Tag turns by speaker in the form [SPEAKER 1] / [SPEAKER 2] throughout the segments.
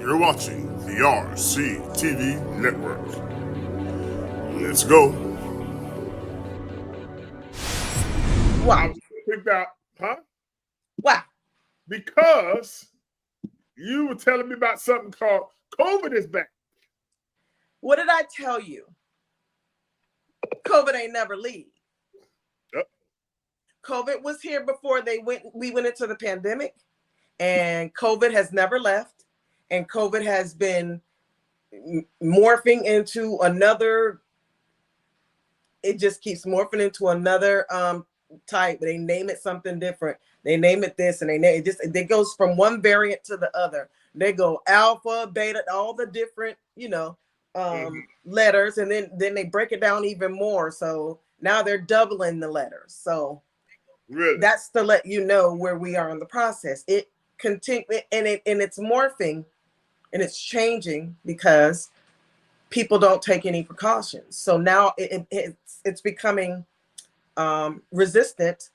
[SPEAKER 1] You're watching the RC TV Network. Let's go.
[SPEAKER 2] Why?
[SPEAKER 1] I was picked out, huh?
[SPEAKER 2] Why?
[SPEAKER 1] Because you were telling me about something called COVID is back.
[SPEAKER 2] What did I tell you? COVID ain't never leave.
[SPEAKER 1] Yep.
[SPEAKER 2] COVID was here before we went into the pandemic, and COVID has never left, and COVID has been morphing into another. It just keeps morphing into another type. They name it something different. They name it this, and they name it just. It goes from one variant to the other. They go alpha, beta, all the different, letters, and then they break it down even more. So now they're doubling the letters. So
[SPEAKER 1] really,
[SPEAKER 2] that's to let you know where we are in the process. It continue and it's morphing, and it's changing because people don't take any precautions. So now it's becoming resistant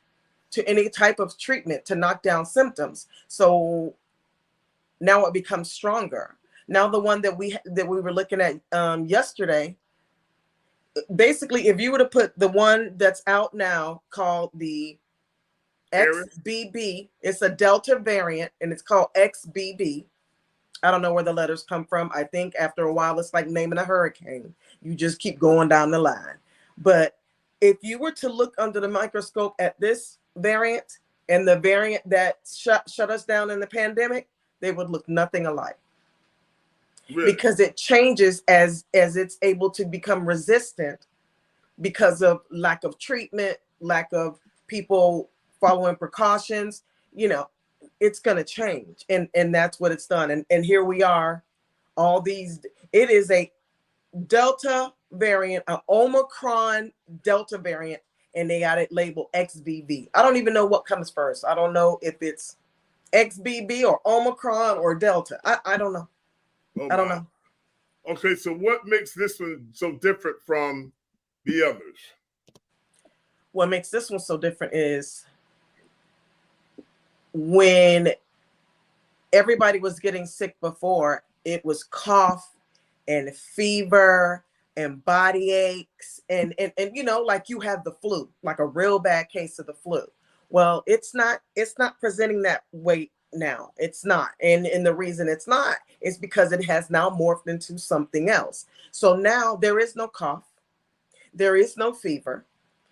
[SPEAKER 2] to any type of treatment to knock down symptoms. So now it becomes stronger. Now the one that we were looking at yesterday, basically, if you were to put the one that's out now called the XBB, it's a Delta variant, and it's called XBB. I don't know where the letters come from. I think after a while, it's like naming a hurricane. You just keep going down the line. But if you were to look under the microscope at this variant and the variant that shut us down in the pandemic, they would look nothing alike. Really? Because it changes as it's able to become resistant because of lack of treatment, lack of people following precautions. It's going to change, and that's what it's done. And here we are, it is a Delta variant, an Omicron Delta variant, and they got it labeled XBB. I don't even know what comes first. I don't know if it's XBB or Omicron or Delta. I don't know. I don't know.
[SPEAKER 1] Okay, so what makes this one so different from the others?
[SPEAKER 2] What makes this one so different is when everybody was getting sick before, it was cough and fever and body aches and like you have the flu, like a real bad case of the flu. Well, it's not presenting that way now. It's not. And the reason it's not is because it has now morphed into something else. So now there is no cough. There is no fever.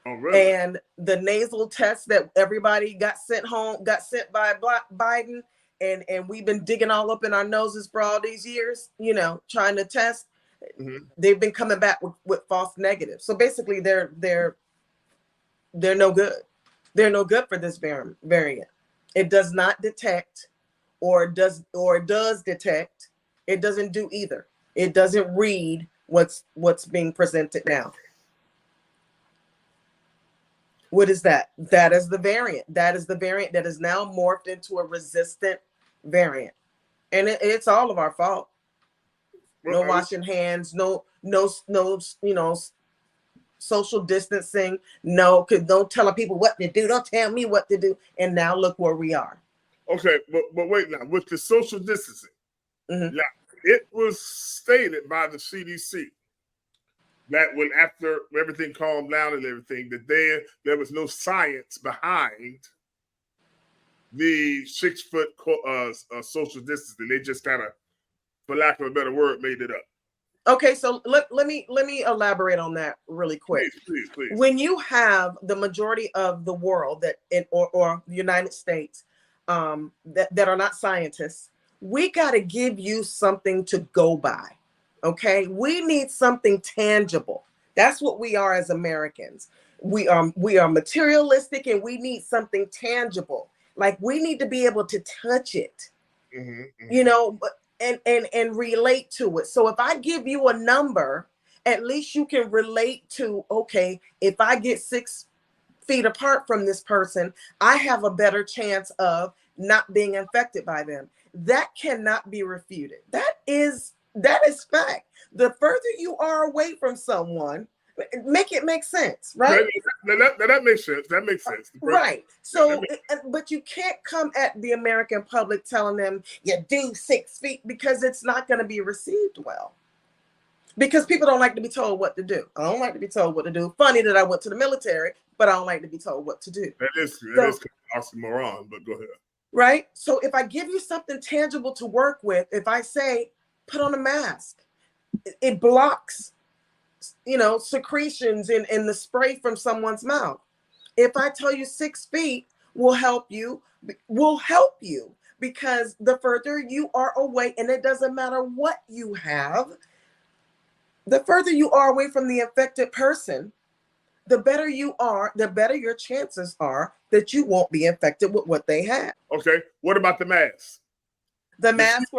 [SPEAKER 1] Oh, really?
[SPEAKER 2] And the nasal test that everybody got sent by Biden, and we've been digging all up in our noses for all these years, trying to test. Mm-hmm. They've been coming back with false negatives. So basically they're no good. They're no good for this variant. It does not detect, or does detect. It doesn't do either. It doesn't read what's being presented now. What is that? That is the variant. That is the variant that is now morphed into a resistant variant. And it's all of our fault. No washing hands, no, social distancing. No, because don't tell people what to do. Don't tell me what to do. And now look where we are.
[SPEAKER 1] Okay, but wait now. With the social distancing, mm-hmm. Now, it was stated by the CDC that when after everything calmed down and everything, that there was no science behind the 6 foot social distancing. They just kind of, for lack of a better word, made it up.
[SPEAKER 2] Okay, so let me elaborate on that really quick.
[SPEAKER 1] Please.
[SPEAKER 2] When you have the majority of the world or the United States that are not scientists, we got to give you something to go by. Okay, we need something tangible. That's what we are as Americans. We are materialistic, and we need something tangible. Like we need to be able to touch it, and relate to it. So if I give you a number, at least you can relate to, okay, if I get 6 feet apart from this person, I have a better chance of not being infected by them. That cannot be refuted. That is fact. The further you are away from someone, make it make sense, right?
[SPEAKER 1] that makes sense. That makes sense.
[SPEAKER 2] Right. So, but you can't come at the American public telling them you do 6 feet, because it's not going to be received well. Because people don't like to be told what to do. I don't like to be told what to do. Funny that I went to the military, but I don't like to be told what to do.
[SPEAKER 1] That is oxymoron, but go ahead.
[SPEAKER 2] Right. So if I give you something tangible to work with, if I say, put on a mask, it blocks, secretions in the spray from someone's mouth. If I tell you 6 feet will help you, because the further you are away, and it doesn't matter what you have, the further you are away from the infected person, the better you are, the better your chances are that you won't be infected with what they have.
[SPEAKER 1] Okay. What about the mask?
[SPEAKER 2] The mask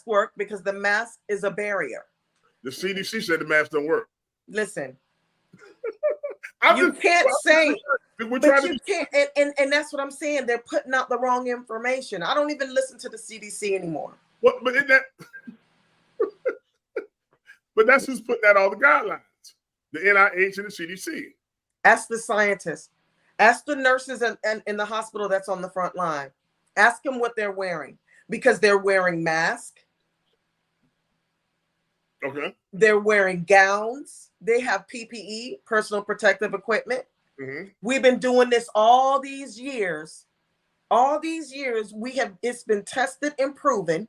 [SPEAKER 2] work because the mask is a barrier.
[SPEAKER 1] The CDC said the mask don't work.
[SPEAKER 2] Listen, you can't say, but you can't, and that's what I'm saying. They're putting out the wrong information. I don't even listen to the CDC anymore.
[SPEAKER 1] What? But but that's who's putting out all the guidelines. The NIH and the CDC.
[SPEAKER 2] Ask the scientists. Ask the nurses in the hospital that's on the front line. Ask them what they're wearing, because they're wearing masks.
[SPEAKER 1] Okay.
[SPEAKER 2] They're wearing gowns. They have PPE, personal protective equipment. Mm-hmm. We've been doing this all these years. It's been tested and proven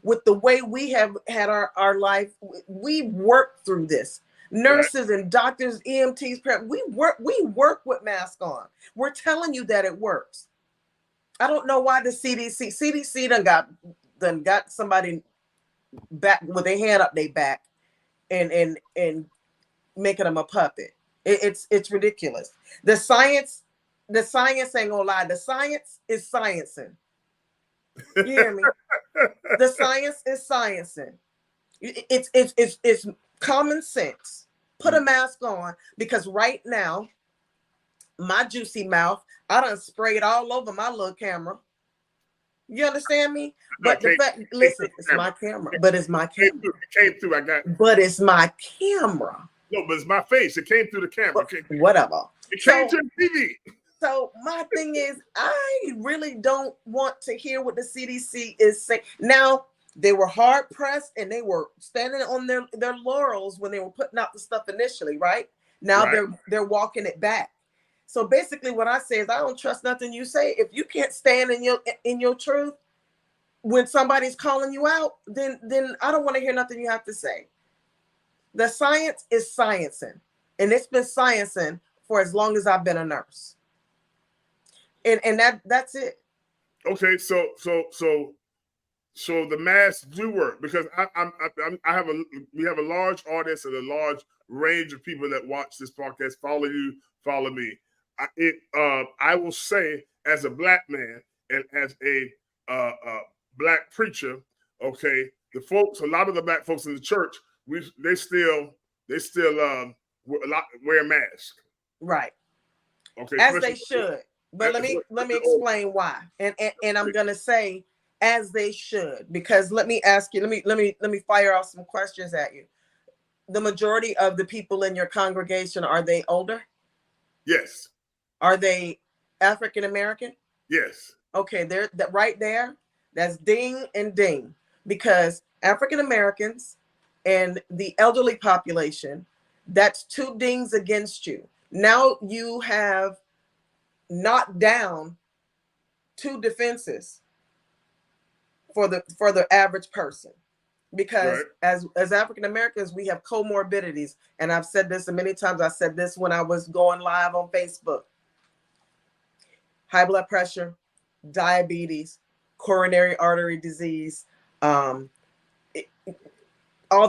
[SPEAKER 2] with the way we have had our life. We worked through this. Nurses and doctors, EMTs, we work with masks on. We're telling you that it works. I don't know why the CDC done got somebody back with their hand up their back and making them a puppet. It's ridiculous. The science ain't gonna lie. The science is sciencing. You hear me? The science is sciencing. It's common sense. Put a mask on, because right now, my juicy mouth, I done sprayed all over my little camera. You understand me? But the fact, listen, it's my camera. But it's my camera.
[SPEAKER 1] It came through. I got it.
[SPEAKER 2] But it's my camera.
[SPEAKER 1] No, but it's my face. It came through the camera.
[SPEAKER 2] Whatever.
[SPEAKER 1] It came to the TV.
[SPEAKER 2] So my thing is, I really don't want to hear what the CDC is saying. Now, they were hard pressed and they were standing on their laurels when they were putting out the stuff initially, right? Now they're walking it back. So basically what I say is, I don't trust nothing you say. If you can't stand in your truth when somebody's calling you out, then I don't want to hear nothing you have to say. The science is sciencing, and it's been sciencing for as long as I've been a nurse. And that's it.
[SPEAKER 1] Okay, so the masks do work, because we have a large audience and a large range of people that watch this podcast. Follow you, follow me. I will say, as a black man and as a black preacher, okay, a lot of the black folks in the church, they still wear masks.
[SPEAKER 2] Right.
[SPEAKER 1] Okay.
[SPEAKER 2] As they should. But let me explain why. And I'm gonna say, as they should, because let me ask you, let me fire off some questions at you. The majority of the people in your congregation, are they older?
[SPEAKER 1] Yes.
[SPEAKER 2] Are they African American?
[SPEAKER 1] Yes.
[SPEAKER 2] Okay, right there, that's ding and ding, because African Americans and the elderly population, that's 2 dings against you. Now you have knocked down 2 defenses for the average person, because as African Americans, we have comorbidities, and I've said this many times. I said this when I was going live on Facebook: high blood pressure, diabetes, coronary artery disease, all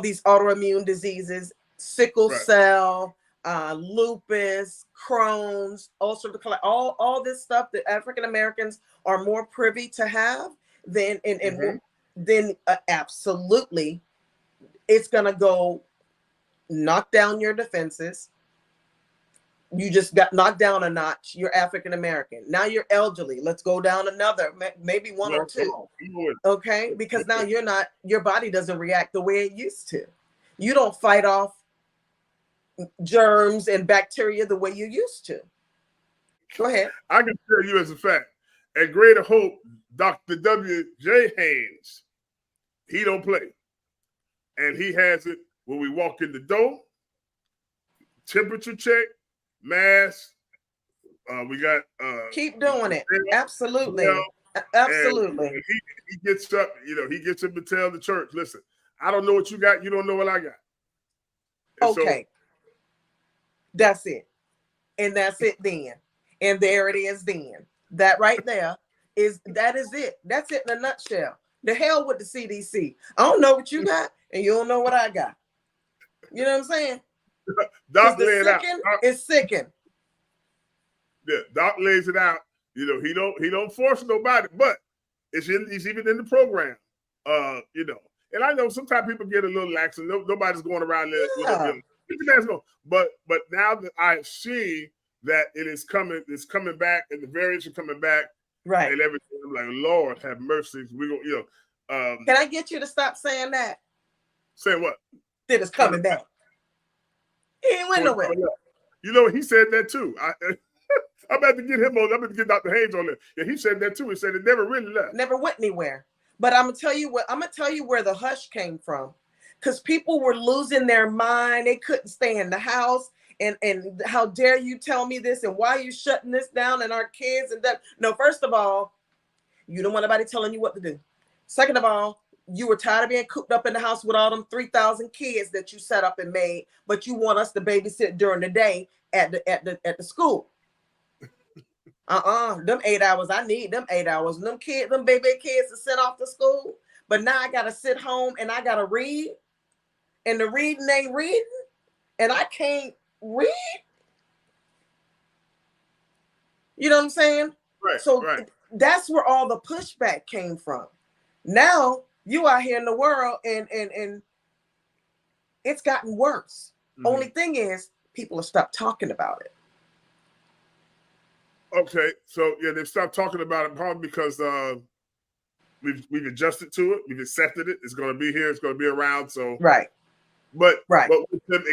[SPEAKER 2] these autoimmune diseases, sickle cell, lupus, Crohn's, ulcerative colitis, all this stuff that African Americans are more privy to have. Then absolutely, it's gonna go knock down your defenses. You just got knocked down a notch. You're African American. Now you're elderly. Let's go down another, maybe 1 or 2. Okay, because now your body doesn't react the way it used to. You don't fight off germs and bacteria the way you used to. Go ahead.
[SPEAKER 1] I can tell you as a fact, at Greater Hope, Dr. W.J. Haynes, he don't play. And he has it when we walk in the door, temperature check, mask. We got
[SPEAKER 2] keep doing it. Absolutely. Absolutely.
[SPEAKER 1] And he gets up, he gets up and tell the church, listen, I don't know what you got, you don't know what I got. And
[SPEAKER 2] okay. That's it. And that's it then. And there it is then. That right there is it. That's it in a nutshell. The hell with the CDC. I don't know what you got, and you don't know what I got. You know what I'm saying?
[SPEAKER 1] Doc lays it out.
[SPEAKER 2] It's sickened.
[SPEAKER 1] Yeah, Doc lays it out. He don't force nobody, but it's even in the program. And I know sometimes people get a little lax, and nobody's going around there. Yeah. But now that I see that it's coming back, and the variants are coming back,
[SPEAKER 2] right,
[SPEAKER 1] and everything, I'm like, Lord have mercy. We go,
[SPEAKER 2] can I get you to stop saying that?
[SPEAKER 1] Saying what?
[SPEAKER 2] That it's coming back. He ain't went nowhere.
[SPEAKER 1] He said that too. I'm about to get him on. I'm about to get Dr. Haynes on there. Yeah, he said that too. He said it never really left.
[SPEAKER 2] Never went anywhere. But I'm gonna tell you where the hush came from. Because people were losing their mind. They couldn't stay in the house. And how dare you tell me this? And why are you shutting this down? And our kids and that. No, first of all, you don't want anybody telling you what to do. Second of all, you were tired of being cooped up in the house with all them 3,000 kids that you set up and made, but you want us to babysit during the day at the school. Them 8 hours, I need them 8 hours. And them baby kids to send off to school. But now I gotta sit home and I gotta read. And the reading ain't reading. And I can't read. You know what I'm saying?
[SPEAKER 1] Right.
[SPEAKER 2] So
[SPEAKER 1] right.
[SPEAKER 2] That's where all the pushback came from. Now you out here in the world and it's gotten worse. Mm-hmm. Only thing is people have stopped talking about it.
[SPEAKER 1] Okay, so yeah, they've stopped talking about it probably because we've adjusted to it, we've accepted it. It's going to be here, it's going to be around. So
[SPEAKER 2] right,
[SPEAKER 1] but with them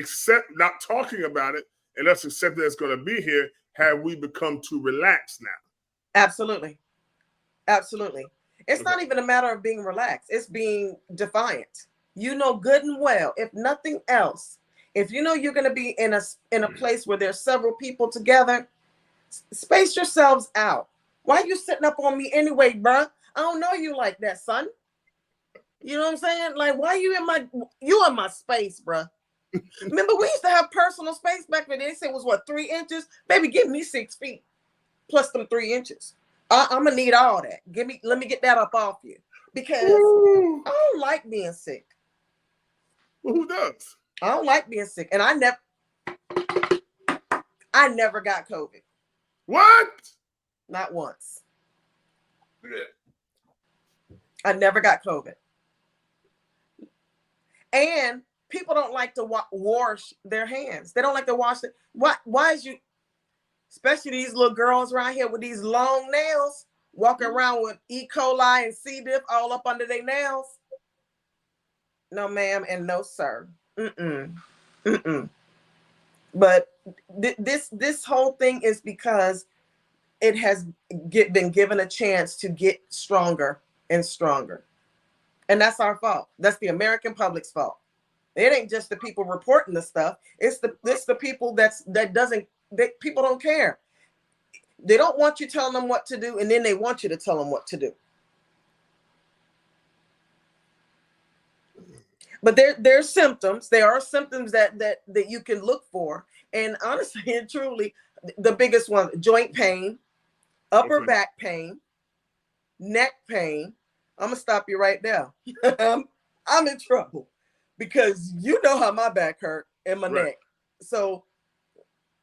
[SPEAKER 1] not talking about it and us accepting it's going to be here, have we become too relaxed now?
[SPEAKER 2] Absolutely. It's not even a matter of being relaxed. It's being defiant. You know good and well, if nothing else, if you know you're going to be in a place where there's several people together, space yourselves out. Why you sitting up on me anyway, bruh? I don't know you like that, son. You know what I'm saying? Like, why you in my space, bruh? Remember, we used to have personal space back then. They said it was what, 3 inches? Baby, give me 6 feet plus them 3 inches. I'm gonna need all that. Let me get that up off you because I don't like being sick.
[SPEAKER 1] Well, who does?
[SPEAKER 2] I don't like being sick, and I never got COVID.
[SPEAKER 1] What?
[SPEAKER 2] Not once.
[SPEAKER 1] Yeah.
[SPEAKER 2] I never got COVID. And people don't like to wash their hands. They don't like to wash it. Why is you, especially these little girls around here with these long nails, walking around with E. coli and C. diff all up under their nails? No, ma'am, and no, sir. But this whole thing is because it has been given a chance to get stronger and stronger. And that's our fault. That's the American public's fault. It ain't just the people reporting the stuff. It's the people that people don't care. They don't want you telling them what to do, and then they want you to tell them what to do. But there's symptoms. There are symptoms that you can look for. And honestly and truly, the biggest one, joint pain, upper back pain, neck pain. I'm gonna stop you right there. I'm in trouble because you know how my back hurt and my neck. So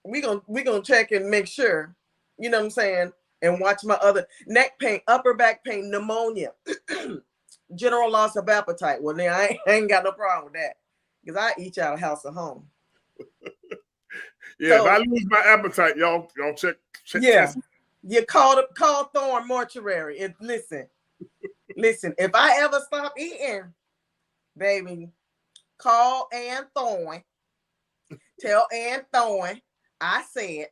[SPEAKER 2] we gonna check and make sure, you know what I'm saying, and watch my other neck pain, upper back pain, pneumonia, general loss of appetite. Well, now I ain't got no problem with that because I eat out of house or home.
[SPEAKER 1] Yeah, so, if I lose my appetite, y'all check.
[SPEAKER 2] Yeah, you call Thorn Mortuary. And listen, if I ever stop eating, baby, call Ann Thorn. Tell Ann Thorne I said